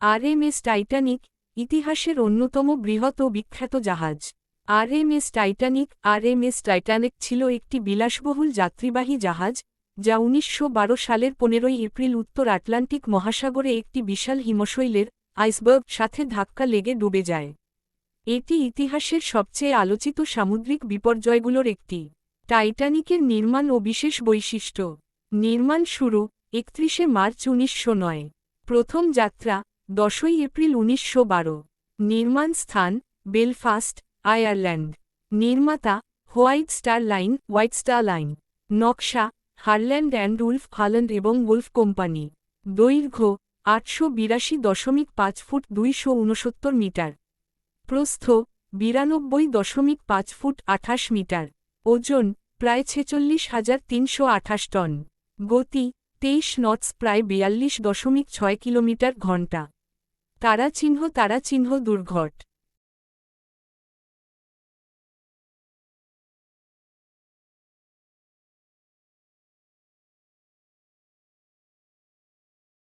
RMS Titanic, ইতিহাসের অন্যতম বৃহৎ ও বিখ্যাত জাহাজ। আরএমএস টাইটানিক ছিল একটি বিলাসবহুল যাত্রীবাহী জাহাজ, যা ১৯১২ সালের ১৫ এপ্রিল উত্তর আটলান্টিক মহাসাগরে একটি বিশাল হিমশৈলের আইসবার্গ সাথে ধাক্কা লেগে ডুবে যায়। এটি ইতিহাসের সবচেয়ে আলোচিত সামুদ্রিক বিপর্যয়গুলোর একটি। টাইটানিকের নির্মাণ ও বিশেষ বৈশিষ্ট্য। নির্মাণ শুরু ৩১ মার্চ ১৯০৯। প্রথম যাত্রা ১০ এপ্রিল ১৯১২। নির্মাণ স্থান বেলফাস্ট, আয়ারল্যান্ড। নির্মাতা হোয়াইট স্টার লাইন। নকশা হারল্যান্ড অ্যান্ড উলফ হল্যান্ড এবং উলফ কোম্পানি। দৈর্ঘ্য ৮৮২.৫ ফুট ২৬৯ মিটার। প্রস্থ ৯২.৫ ফুট ২৮ মিটার। ওজন প্রায় ৪৬,৩২৮ টন। গতি ২৩ নটস প্রায় ৪২.৬ কিলোমিটার ঘণ্টা। তারাচিহ্ন দুর্ঘট।